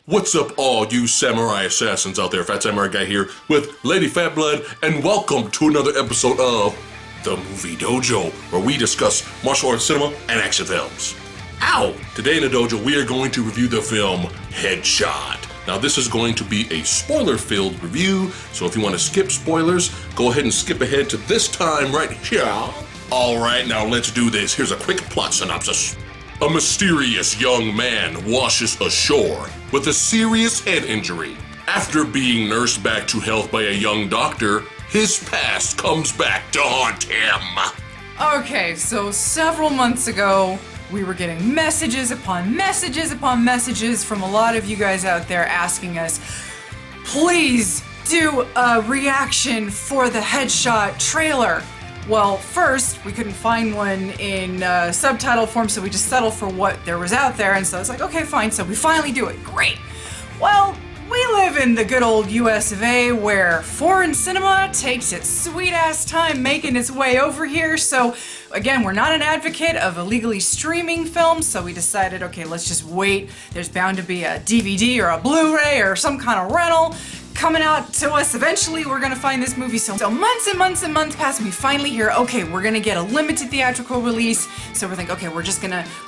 What's up, all you samurai assassins out there? Phat Samurai Guy here with Lady Phat Blood, and welcome to another episode of the Movie Dojo, where we discuss martial arts cinema and action films. Ow! Today in the dojo, we are going to review the film Headshot. Now, this is going to be a spoiler-filled review, so if you want to skip spoilers, go ahead and skip ahead to this time right here. Alright, now let's do this. Here's a quick plot synopsis. A mysterious young man washes ashore with a serious head injury. After being nursed back to health by a young doctor, his past comes back to haunt him. Okay, so several months ago, we were getting messages upon messages upon messages from a lot of you guys out there asking us, please do a reaction for the Headshot trailer. Well, first, we couldn't find one in subtitle form, so we just settled for what there was out there, and so I was like, okay, fine, so we finally do it. Great. Well, we live in the good old US of A, where foreign cinema takes its sweet-ass time making its way over here, so again, we're not an advocate of illegally streaming films, so we decided, okay, let's just wait. There's bound to be a DVD or a Blu-ray or some kind of rental coming out to us. Eventually we're gonna find this movie. So months and months and months pass and we finally hear, okay, we're gonna get a limited theatrical release. So we're thinking, okay, we're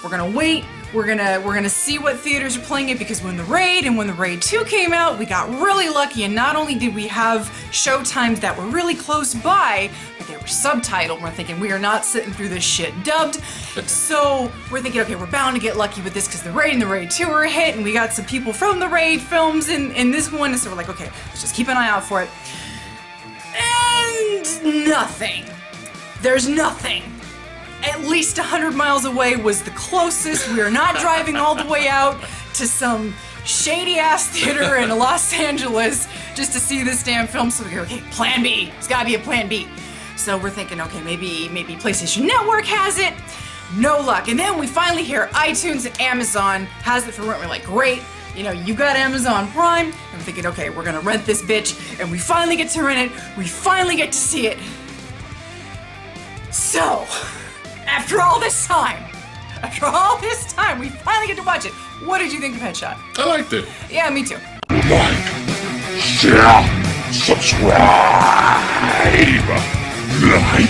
gonna wait. We're gonna see what theaters are playing it, because when the Raid 2 came out, we got really lucky, and not only did we have showtimes that were really close by, but they were subtitled. We're thinking, we are not sitting through this shit dubbed. So we're thinking, okay, we're bound to get lucky with this, because the Raid and the Raid 2 are a hit, and we got some people from the Raid films in this one, and so we're like, okay, let's just keep an eye out for it. And nothing. There's nothing. At least 100 miles away was the closest. We are not driving all the way out to some shady-ass theater in Los Angeles just to see this damn film. So we go, okay, plan B. There's gotta be a plan B. So we're thinking, okay, maybe PlayStation Network has it. No luck. And then we finally hear iTunes and Amazon has it for rent. We're like, great. You know, you got Amazon Prime. And I'm thinking, okay, we're gonna rent this bitch. And we finally get to rent it. We finally get to see it. So, after all this time, we finally get to watch it. What did you think of Headshot? I liked it. Yeah, me too. Like, share, subscribe. Like,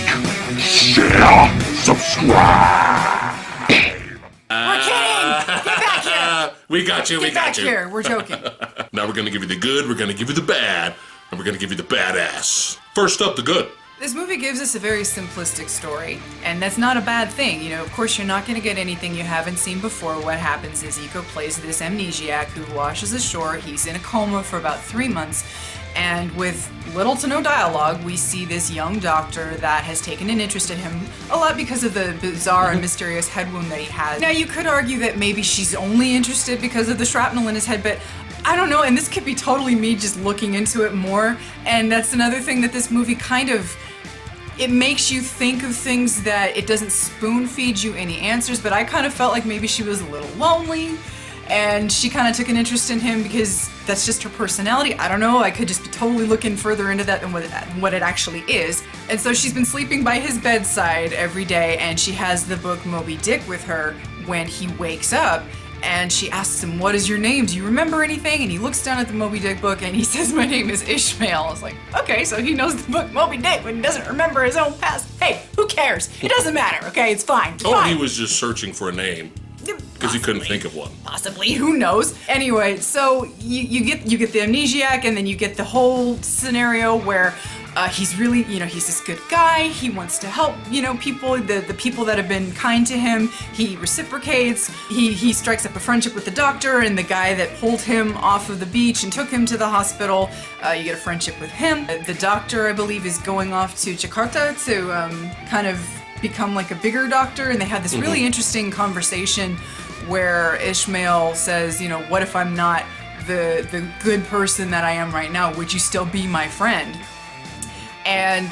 share, subscribe. We're kidding! Get back here! We got you, Get back here, we're joking. Now we're gonna give you the good, we're gonna give you the bad, and we're gonna give you the badass. First up, the good. This movie gives us a very simplistic story, and that's not a bad thing. You know, of course, you're not going to get anything you haven't seen before. What happens is Iko plays this amnesiac who washes ashore. He's in a coma for about 3 months, and with little to no dialogue, we see this young doctor that has taken an interest in him a lot because of the bizarre and mysterious head wound that he has. Now, you could argue that maybe she's only interested because of the shrapnel in his head, but I don't know, and this could be totally me just looking into it more, and that's another thing that this movie kind of, it makes you think of things that it doesn't spoon feed you any answers, but I kind of felt like maybe she was a little lonely and she kind of took an interest in him because that's just her personality. I don't know, I could just be totally looking further into that than what it actually is. And so she's been sleeping by his bedside every day, and she has the book Moby Dick with her when he wakes up. And she asks him, what is your name? Do you remember anything? And he looks down at the Moby Dick book and he says, my name is Ishmael. I was like, okay, so he knows the book Moby Dick, but he doesn't remember his own past. Hey, who cares? It doesn't matter, okay? It's fine. It's fine. He was just searching for a name because he couldn't think of one. Possibly, who knows? Anyway, so you get the amnesiac, and then you get the whole scenario where he's really, he's this good guy. He wants to help, people, the people that have been kind to him. He reciprocates. He strikes up a friendship with the doctor and the guy that pulled him off of the beach and took him to the hospital. You get a friendship with him. The doctor, I believe, is going off to Jakarta to kind of become like a bigger doctor, and they had this really interesting conversation where Ishmael says, what if I'm not the good person that I am right now? Would you still be my friend? And,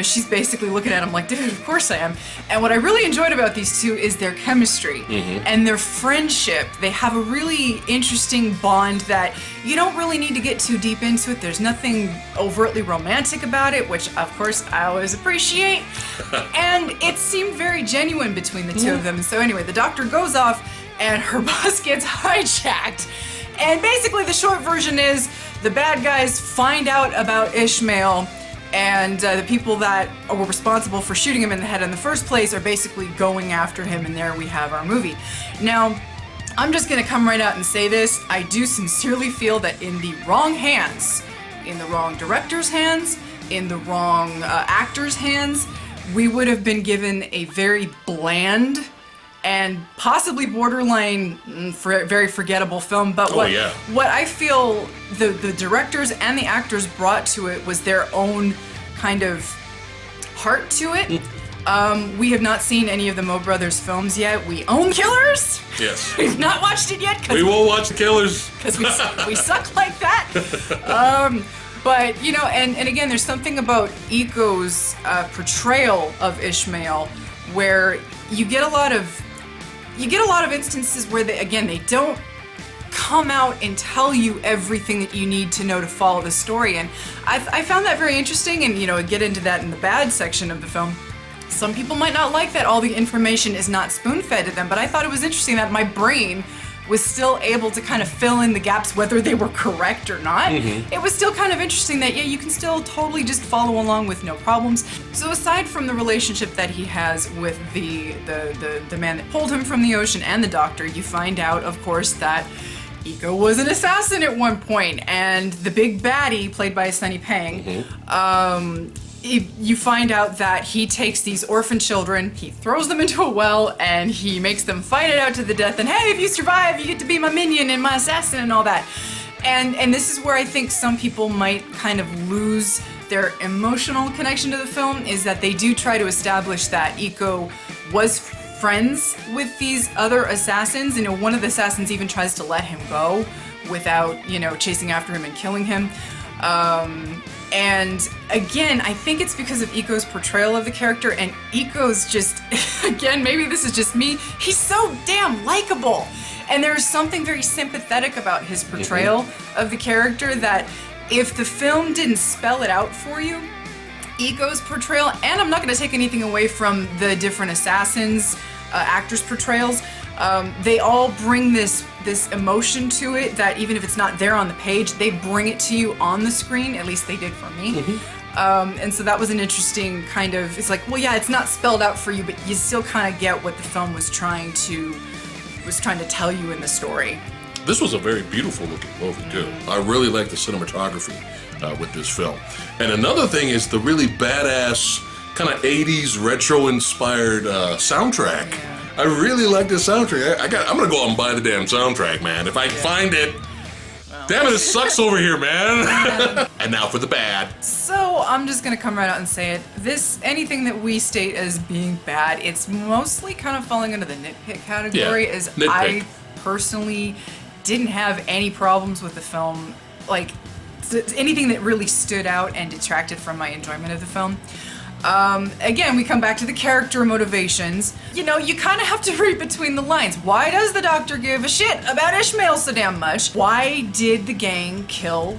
she's basically looking at him like, dude, of course I am. And what I really enjoyed about these two is their chemistry and their friendship. They have a really interesting bond that you don't really need to get too deep into it. There's nothing overtly romantic about it, which, of course, I always appreciate. And it seemed very genuine between the two of them. And so anyway, the doctor goes off and her bus gets hijacked. And basically the short version is the bad guys find out about Ishmael, and the people that were responsible for shooting him in the head in the first place are basically going after him, and there we have our movie. Now, I'm just gonna come right out and say this. I do sincerely feel that in the wrong hands, in the wrong director's hands, in the wrong actor's hands, we would have been given a very bland and possibly borderline very forgettable film. But what I feel the directors and the actors brought to it was their own kind of heart to it. We have not seen any of the Mo Brothers films yet. We own Killers. Yes. We've not watched it yet. We will watch the Killers. Because we suck like that. But, you know, and again, there's something about Iko's portrayal of Ishmael where you get a lot of instances where they don't come out and tell you everything that you need to know to follow the story. And I found that very interesting, and, you know, get into that in the bad section of the film. Some people might not like that all the information is not spoon-fed to them, but I thought it was interesting that my brain was still able to kind of fill in the gaps whether they were correct or not. It was still kind of interesting that, yeah, you can still totally just follow along with no problems. So aside from the relationship that he has with the man that pulled him from the ocean and the doctor, you find out, of course, that Iko was an assassin at one point, and the big baddie, played by Sunny Pang, you find out that he takes these orphan children, he throws them into a well, and he makes them fight it out to the death, and hey, if you survive, you get to be my minion and my assassin and all that. And this is where I think some people might kind of lose their emotional connection to the film, is that they do try to establish that Iko was friends with these other assassins. You know, one of the assassins even tries to let him go without, you know, chasing after him and killing him. And again, I think it's because of Iko's portrayal of the character, and Iko's just, again, maybe this is just me, he's so damn likable. And there's something very sympathetic about his portrayal of the character that if the film didn't spell it out for you, Iko's portrayal, and I'm not going to take anything away from the different assassins, actors' portrayals, they all bring this emotion to it that even if it's not there on the page, they bring it to you on the screen. At least they did for me. And so that was an interesting kind of, it's like, well, yeah, it's not spelled out for you, but you still kind of get what the film was trying to tell you in the story. This was a very beautiful looking movie too. I really like the cinematography with this film. And another thing is the really badass kind of 80s retro inspired soundtrack. Yeah. I really like this soundtrack. I'm gonna go out and buy the damn soundtrack, man. If I find it. Damn it, it sucks over here, man. And now for the bad. So I'm just gonna come right out and say it. Anything that we state as being bad, it's mostly kind of falling into the nitpick category. Yeah, as nitpick. I personally didn't have any problems with the film. Like anything that really stood out and detracted from my enjoyment of the film. Again, we come back to the character motivations. You know, you kind of have to read between the lines. Why does the doctor give a shit about Ishmael so damn much? Why did the gang kill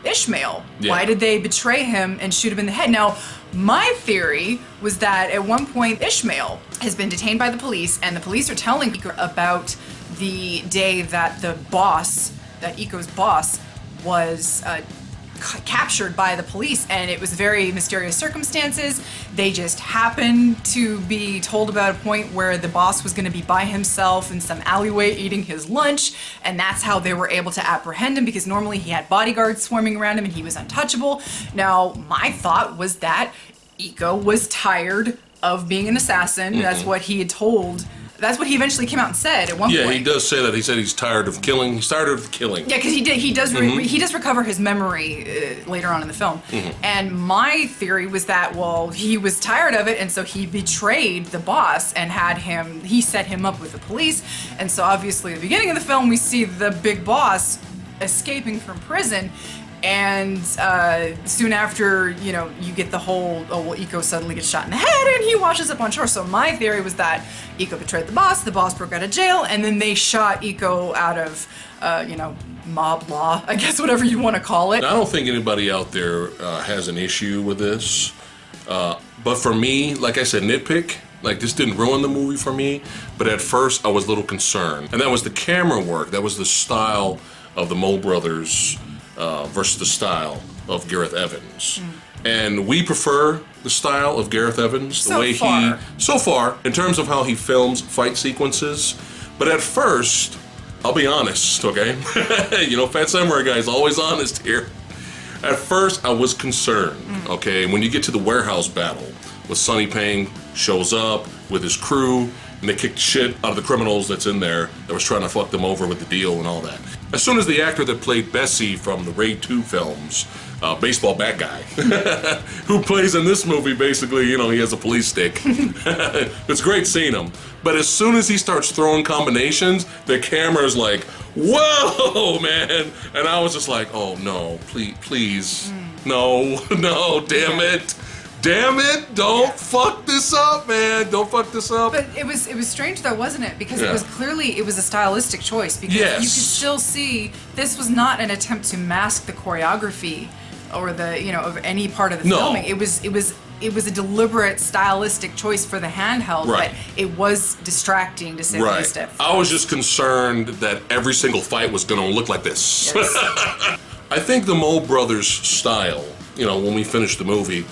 Ishmael? Yeah. Why did they betray him and shoot him in the head? Now, my theory was that at one point Ishmael has been detained by the police, and the police are telling Iko about the day that the boss, that Iko's boss, was captured by the police, and it was very mysterious circumstances. They just happened to be told about a point where the boss was going to be by himself in some alleyway eating his lunch, and that's how they were able to apprehend him, because normally he had bodyguards swarming around him and he was untouchable. Now, my thought was that Iko was tired of being an assassin. That's what he had told. That's what he eventually came out and said at one point. Yeah, he does say that. He said he's tired of killing. He's tired of killing. Yeah, because he does recover his memory later on in the film. And my theory was that, well, he was tired of it, and so he betrayed the boss and he set him up with the police. And so obviously at the beginning of the film, we see the big boss escaping from prison. And soon after, you know, you get the whole, oh, well, Iko suddenly gets shot in the head and he washes up on shore. So my theory was that Iko betrayed the boss broke out of jail, and then they shot Iko out of, you know, mob law, I guess, whatever you want to call it. I don't think anybody out there has an issue with this. But for me, like I said, nitpick. Like, this didn't ruin the movie for me, but at first I was a little concerned. And that was the camera work. That was the style of the Mole brothers versus the style of Gareth Evans. And we prefer the style of Gareth Evans, the way he, so far, in terms of how he films fight sequences. But at first, I'll be honest, okay? Phat Samurai Guy is always honest here. At first, I was concerned, okay? When you get to the warehouse battle, with Sonny Pang shows up with his crew, and they kick the shit out of the criminals that's in there that was trying to fuck them over with the deal and all that. As soon as the actor that played Bessie from the Raid 2 films, baseball bat guy, who plays in this movie, basically, he has a police stick. It's great seeing him. But as soon as he starts throwing combinations, the camera's like, whoa, man. And I was just like, oh, no, please. No, damn it. Damn it! Don't fuck this up, man! Don't fuck this up. But it was strange though, wasn't it? Because it was a stylistic choice. Because you could still see this was not an attempt to mask the choreography or the of any part of the filming. It was a deliberate stylistic choice for the handheld, but it was distracting to say the least. I was just concerned that every single fight was going to look like this. Yes. I think the Mole brothers' style, when we finished the movie,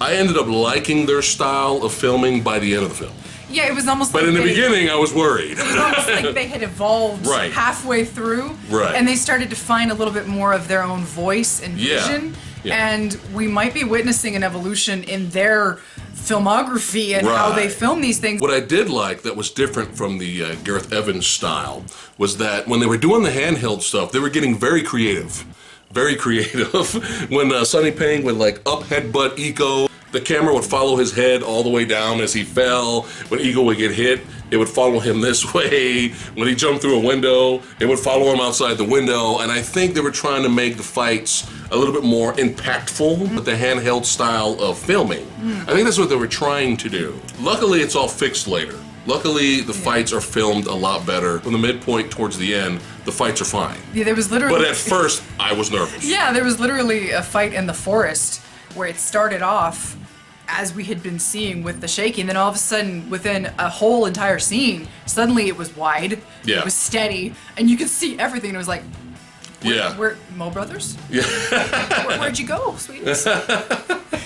I ended up liking their style of filming by the end of the film. Yeah, it was almost But in the beginning, I was worried. It was almost like they had evolved halfway through. Right. And they started to find a little bit more of their own voice and vision. Yeah. And we might be witnessing an evolution in their filmography and how they film these things. What I did like that was different from the Gareth Evans style was that when they were doing the handheld stuff, they were getting very creative. Very creative. When Sonny Pang would up headbutt Iko, the camera would follow his head all the way down as he fell. When Iko would get hit, it would follow him this way. When he jumped through a window, it would follow him outside the window. And I think they were trying to make the fights a little bit more impactful with the handheld style of filming. I think that's what they were trying to do. Luckily, it's all fixed later. Luckily, the fights are filmed a lot better. From the midpoint towards the end, the fights are fine. Yeah, there was literally... But at first, I was nervous. Yeah, there was literally a fight in the forest where it started off as we had been seeing with the shaking. Then all of a sudden, within a whole entire scene, suddenly it was wide, it was steady, and you could see everything. It was like, We're Mo Brothers? Yeah. Where'd you go, sweetness?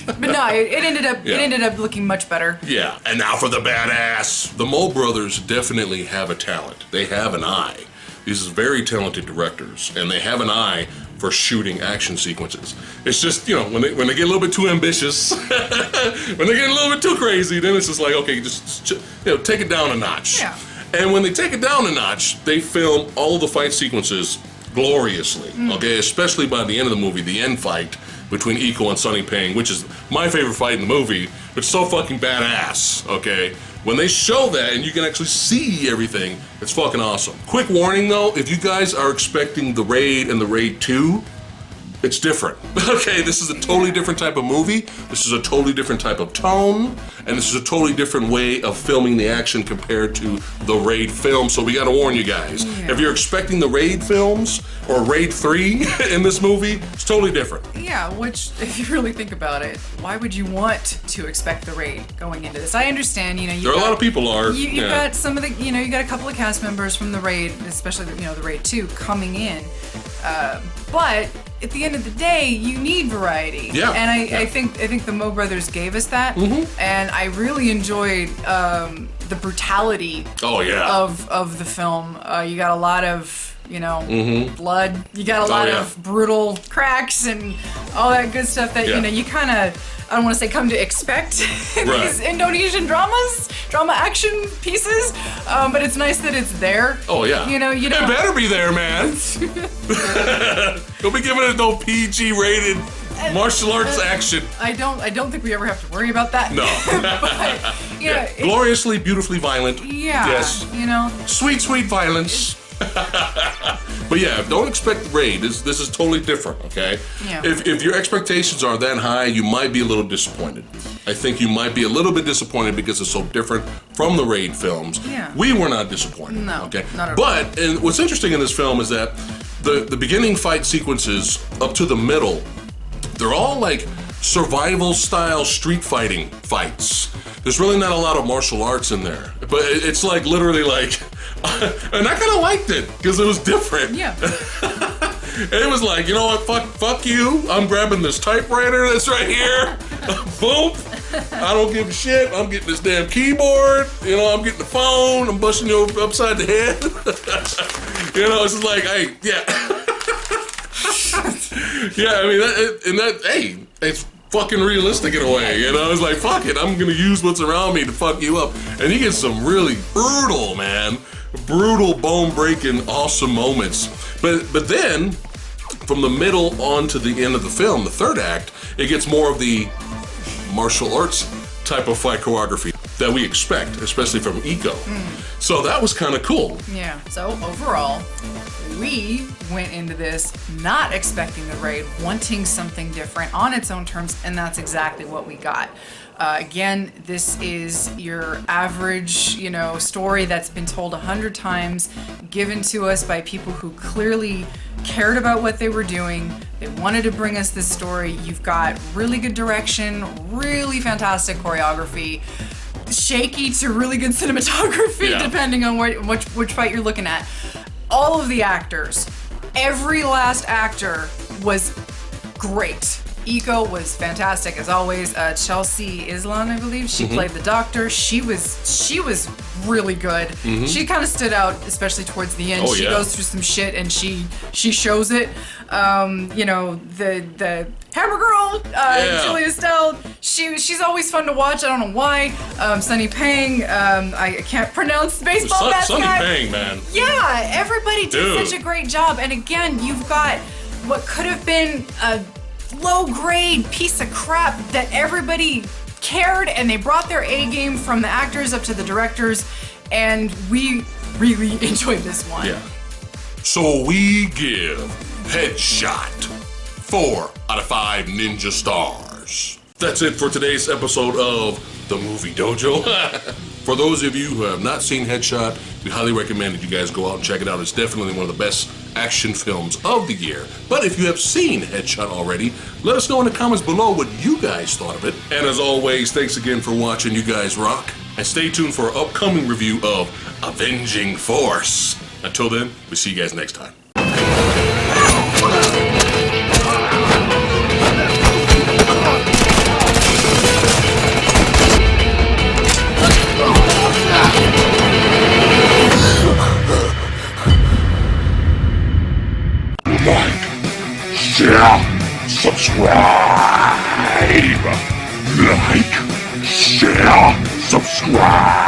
But no, it ended up looking much better. Yeah, and now for the badass. The Mole brothers definitely have a talent. They have an eye. These are very talented directors, and they have an eye for shooting action sequences. It's just, when they get a little bit too ambitious, when they get a little bit too crazy, then it's just like, okay, just take it down a notch. Yeah. And when they take it down a notch, they film all of the fight sequences gloriously, okay? Especially by the end of the movie, the end fight between Iko and Sonny Pang, which is my favorite fight in the movie, but so fucking badass, okay? When they show that and you can actually see everything, it's fucking awesome. Quick warning though, if you guys are expecting The Raid and The Raid 2, it's different. Okay, this is a totally different type of movie, this is a totally different type of tone, and this is a totally different way of filming the action compared to the Raid film, so we gotta warn you guys. Yeah. If you're expecting the Raid films, or Raid 3 in this movie, it's totally different. Yeah, which, if you really think about it, why would you want to expect the Raid going into this? I understand, There are a lot of people are. You've got some of the, you got a couple of cast members from the Raid, especially, the Raid 2 coming in, but at the end of the day, you need variety. Yeah. And I think the Mo Brothers gave us that. And I really enjoyed the brutality of the film. You got a lot of blood. You got a lot of brutal cracks and all that good stuff that you kind of, I don't want to say come to expect these Indonesian drama action pieces, but it's nice that it's there. Oh yeah. It better be there, man. Don't be giving it no PG rated martial arts action. I don't think we ever have to worry about that. No. But gloriously, beautifully violent. Yeah. Yes. Sweet violence. But yeah, don't expect Raid. This is totally different, okay? Yeah. If your expectations are that high, you might be a little disappointed. I think you might be a little bit disappointed because it's so different from the Raid films. Yeah. We were not disappointed. No, okay? not at all. But and what's interesting in this film is that the beginning fight sequences up to the middle, they're all like survival style street fighting fights. There's really not a lot of martial arts in there, but it's like literally like, and I kind of liked it because it was different. Yeah. And it was like, you know what, fuck you. I'm grabbing this typewriter that's right here. Boom. I don't give a shit. I'm getting this damn keyboard. You know, I'm getting the phone. I'm busting you upside the head. You know, it's just like, hey, yeah. Yeah, I mean, hey, it's fucking realistic in a way, you know? It's like, fuck it, I'm gonna use what's around me to fuck you up. And he gets some really brutal, man, brutal, bone-breaking, awesome moments. But then, from the middle on to the end of the film, the third act, it gets more of the martial arts type of fight choreography that we expect, especially from Iko. So that was kind of cool. Yeah, so overall, we went into this not expecting the raid, wanting something different on its own terms, and that's exactly what we got. Again, this is your average, story that's been told 100 times, given to us by people who clearly cared about what they were doing. They wanted to bring us this story. You've got really good direction, really fantastic choreography, shaky to really good cinematography, depending on which fight you're looking at. All of the actors, every last actor was great. Iko was fantastic as always. Chelsea Islan, I believe, she played the doctor. She was really good. She kind of stood out, especially towards the end. She goes through some shit and she shows it. The Hammer Girl, Julia Estelle, she's always fun to watch. I don't know why. Sunny Pang, I can't pronounce the baseball bat Sunny guy. Pang, man. Yeah, everybody did such a great job. And again, you've got what could have been a low-grade piece of crap that everybody cared, and they brought their A game from the actors up to the directors, and we really enjoyed this one. Yeah. So we give Headshot 4 out of 5 ninja stars. That's it for today's episode of The Movie Dojo. For those of you who have not seen Headshot, we highly recommend that you guys go out and check it out. It's definitely one of the best action films of the year. But if you have seen Headshot already, let us know in the comments below what you guys thought of it. And as always, thanks again for watching. You guys rock. And stay tuned for our upcoming review of Avenging Force. Until then, we'll see you guys next time. Like, share, subscribe. Like, share, subscribe.